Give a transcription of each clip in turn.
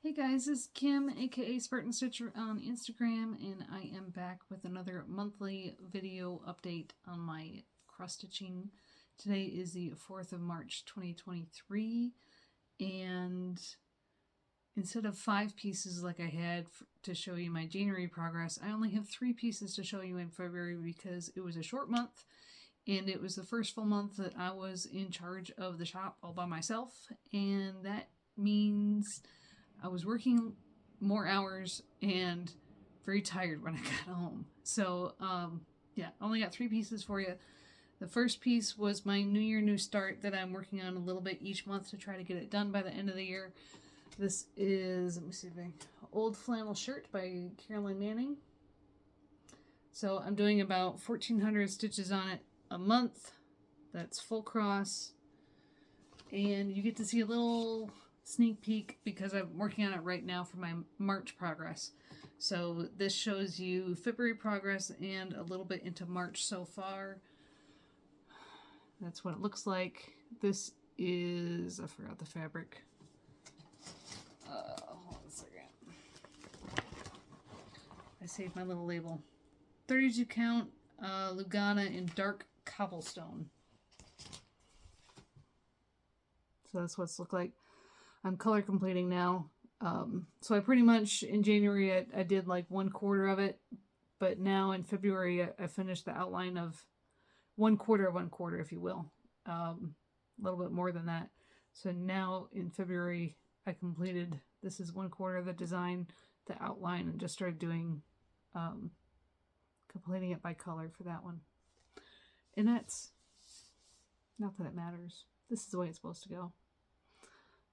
Hey guys, this is Kim, aka Spartan Stitcher on Instagram, and I am back with another monthly video update on my cross stitching. Today is the 4th of March 2023, and instead of 5 pieces like I had to show you my January progress, I only have 3 pieces to show you in February because it was a short month, and it was the first full month that I was in charge of the shop all by myself, and that means I was working more hours and very tired when I got home. So, yeah, only got 3 pieces for you. The first piece was my New Year, New Start that I'm working on a little bit each month to try to get it done by the end of the year. This is, let me see if I, Old Flannel Shirt by Caroline Manning. So I'm doing about 1,400 stitches on it a month. That's full cross. And you get to see a little sneak peek because I'm working on it right now for my March progress. So this shows you February progress and a little bit into March so far. That's what it looks like. This is, I forgot the fabric. Hold on a second. I saved my little label. 32 count Lugana in dark cobblestone. So that's what it's looked like. I'm color completing now. So I pretty much, in January, I did like 1/4 of it. But now in February, I finished the outline of 1/4 of 1/4, if you will. A little bit more than that. So now in February, I completed, this is 1/4 of the design, the outline, and just started doing, completing it by color for that one. And that's, not that it matters. This is the way it's supposed to go,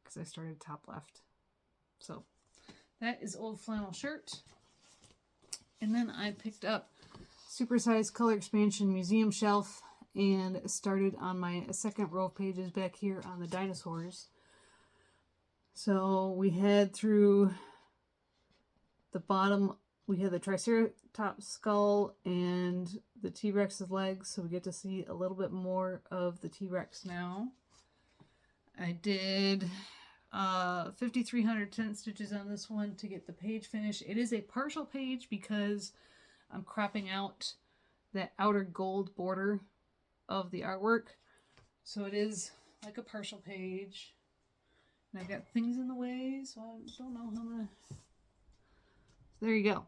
because I started top left. So that is Old Flannel Shirt. And then I picked up Supersized Color Expansion Museum Shelf and started on my second row of pages back here on the dinosaurs. So we had through the bottom, we had the Triceratops skull and the T-Rex's legs, so we get to see a little bit more of the T-Rex now. I did 5,300 tent stitches on this one to get the page finished. It is a partial page because I'm cropping out that outer gold border of the artwork. So it is like a partial page. And I've got things in the way, so I don't know how I'm gonna... So there you go.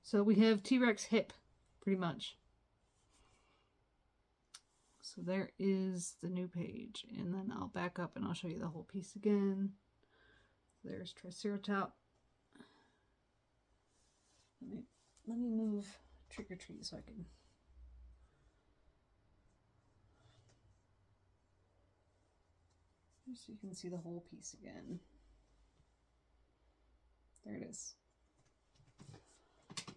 So we have T-Rex hip, pretty much. So there is the new page, and then I'll back up and I'll show you the whole piece again. There's Triceratops. Let me move Trick or Treat so I can... Just so you can see the whole piece again. There it is.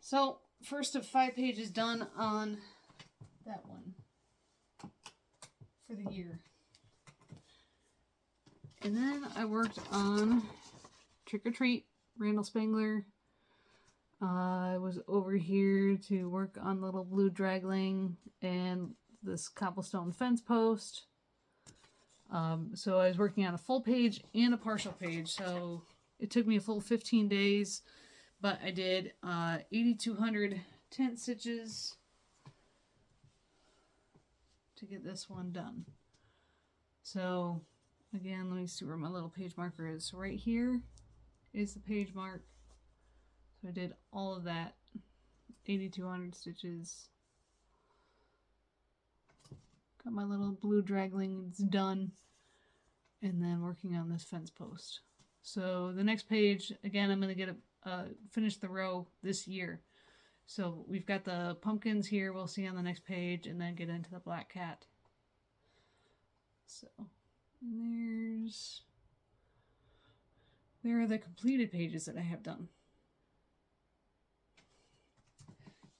So, first of 5 pages done on that one for the year. And then I worked on Trick or Treat, Randall Spangler. I was over here to work on the little blue dragling and this cobblestone fence post. So I was working on a full page and a partial page. So it took me a full 15 days, but I did 8,200 tent stitches to get this one done. So again, let me see where my little page marker is. So right here is the page mark. So I did all of that, 8,200 stitches. Got my little blue draglings done, and then working on this fence post. So the next page, again, I'm going to get finish the row this year. So we've got the pumpkins here, we'll see on the next page, and then get into the black cat. So there are the completed pages that I have done.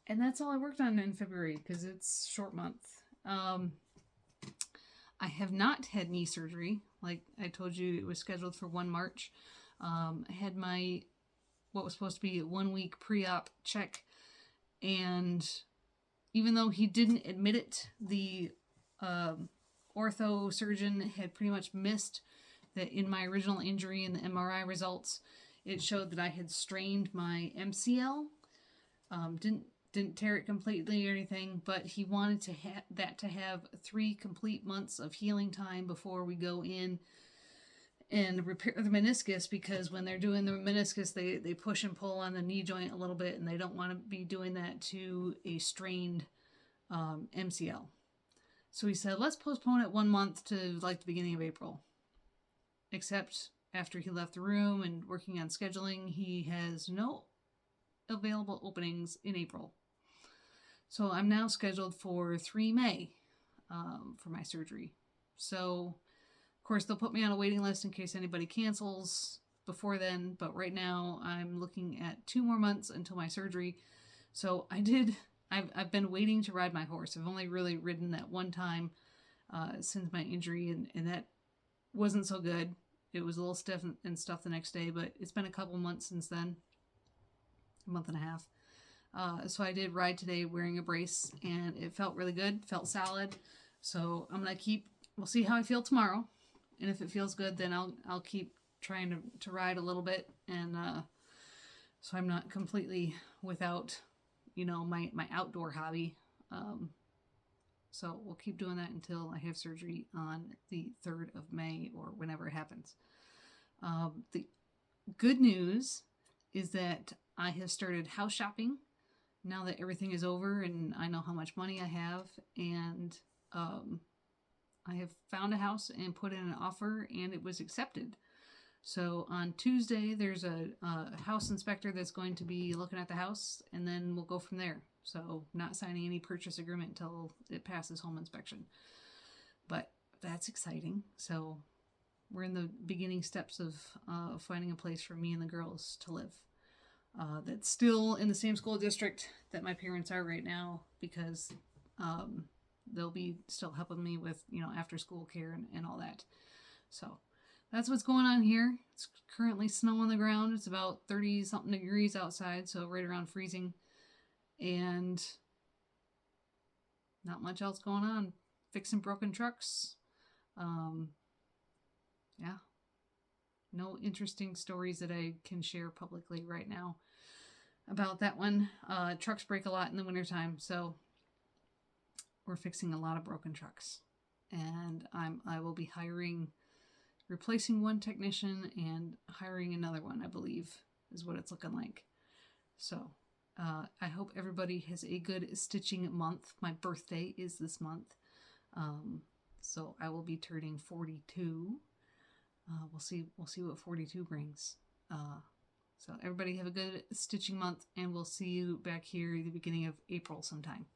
And that's all I worked on in February because it's short month. I have not had knee surgery. Like I told you, it was scheduled for 1 March. I had my, what was supposed to be a 1-week pre-op check. And even though he didn't admit it, the ortho surgeon had pretty much missed that in my original injury in the MRI results, it showed that I had strained my MCL. Didn't tear it completely or anything, but he wanted to have 3 complete months of healing time before we go in and repair the meniscus, because when they're doing the meniscus, they push and pull on the knee joint a little bit, and they don't want to be doing that to a strained MCL. So he said, let's postpone it 1 month to like the beginning of April. Except after he left the room and working on scheduling, he has no available openings in April. So I'm now scheduled for 3 May for my surgery. So, of course, they'll put me on a waiting list in case anybody cancels before then. But right now, I'm looking at 2 more months until my surgery. So I've been waiting to ride my horse. I've only really ridden that one time since my injury, and that wasn't so good. It was a little stiff and stuff the next day, but it's been a couple months since then. A month and a half. So I did ride today wearing a brace, and it felt really good, felt solid. So I'm going to we'll see how I feel tomorrow. And if it feels good, then I'll keep trying to ride a little bit. And so I'm not completely without, my outdoor hobby. So we'll keep doing that until I have surgery on the 3rd of May or whenever it happens. The good news is that I have started house shopping now that everything is over and I know how much money I have. And I have found a house and put in an offer, and it was accepted. So on Tuesday, there's a house inspector that's going to be looking at the house, and then we'll go from there. So not signing any purchase agreement until it passes home inspection. But that's exciting. So we're in the beginning steps of finding a place for me and the girls to live. That's still in the same school district that my parents are right now, because they'll be still helping me with, after school care and all that. So that's what's going on here. It's currently snow on the ground. It's about 30 something degrees outside, so right around freezing. And not much else going on. Fixing broken trucks. Yeah. No interesting stories that I can share publicly right now about that one. Trucks break a lot in the wintertime, so we're fixing a lot of broken trucks. And I will be replacing one technician and hiring another one, I believe, is what it's looking like. So I hope everybody has a good stitching month. My birthday is this month. So I will be turning 42. We'll see what 42 brings. So everybody have a good stitching month, and we'll see you back here at the beginning of April sometime.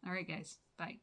All right, guys. Bye.